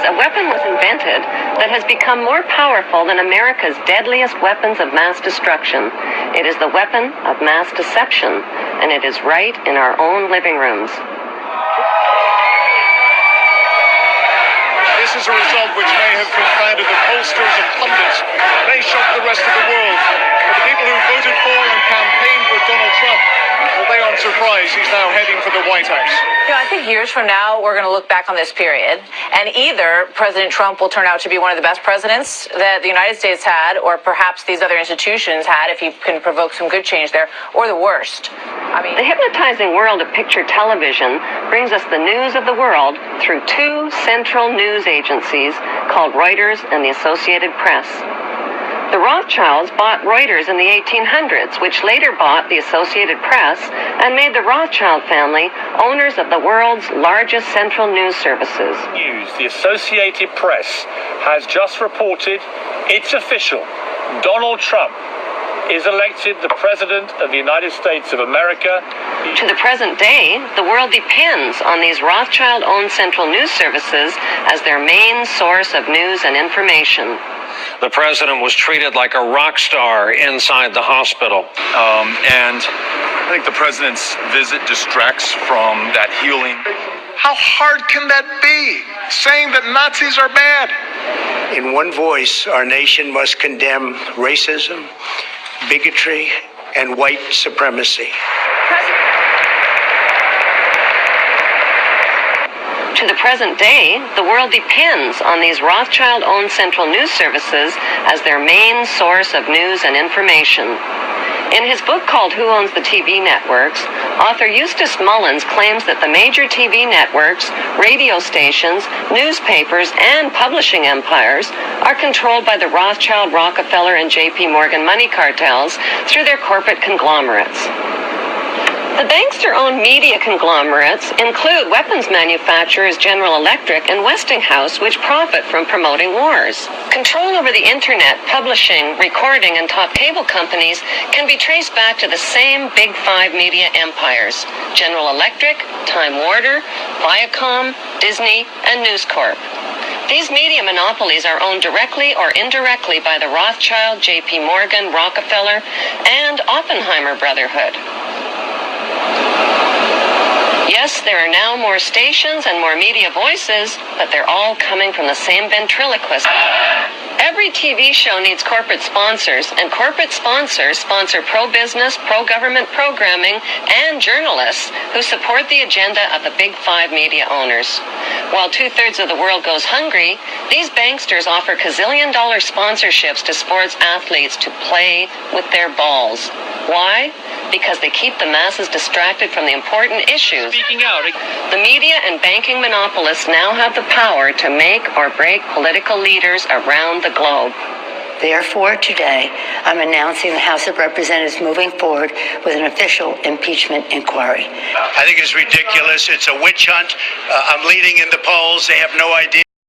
a weapon was invented that has become more powerful than America's deadliest weapons of mass destruction. It is the weapon of mass deception, and it is right in our own living rooms. This is a result which may have confounded the pollsters and pundits, may shock the rest of the world. But the people who voted for and campaigned for Donald Trump, well, they aren't surprised he's now heading for the White House. I think years from now, we're going to look back on this period, and either President Trump will turn out to be one of the best presidents that the United States had, or perhaps these other institutions had, if he can provoke some good change there, or the worst. The hypnotizing world of picture television brings us the news of the world through two central news agencies called Reuters and the Associated Press. The Rothschilds bought Reuters in the 1800s, which later bought the Associated Press and made the Rothschild family owners of the world's largest central news services. The Associated Press has just reported it's official. Donald Trump is elected the President of the United States of America. To the present day, the world depends on these Rothschild-owned central news services as their main source of news and information. The president was treated like a rock star inside the hospital. And I think the president's visit distracts from that healing. How hard can that be, saying that Nazis are bad? In one voice, our nation must condemn racism, bigotry, and white supremacy. To the present day, the world depends on these Rothschild-owned central news services as their main source of news and information. In his book called Who Owns the TV Networks, author Eustace Mullins claims that the major TV networks, radio stations, newspapers, and publishing empires are controlled by the Rothschild, Rockefeller, and J.P. Morgan money cartels through their corporate conglomerates. The bankster-owned media conglomerates include weapons manufacturers General Electric and Westinghouse, which profit from promoting wars. Control over the internet, publishing, recording, and top cable companies can be traced back to the same Big Five media empires: General Electric, Time Warner, Viacom, Disney, and News Corp. These media monopolies are owned directly or indirectly by the Rothschild, J.P. Morgan, Rockefeller, and Oppenheimer Brotherhood. Yes, there are now more stations and more media voices, but they're all coming from the same ventriloquist. Every TV show needs corporate sponsors, and corporate sponsors sponsor pro-business, pro-government programming, and journalists who support the agenda of the Big Five media owners. While 2/3 of the world goes hungry, these banksters offer gazillion-dollar sponsorships to sports athletes to play with their balls. Why? Because they keep the masses distracted from the important issues. Speaking out. The media and banking monopolists now have the power to make or break political leaders around the globe. Therefore, today, I'm announcing the House of Representatives moving forward with an official impeachment inquiry. I think it's ridiculous. It's a witch hunt. I'm leading in the polls. They have no idea.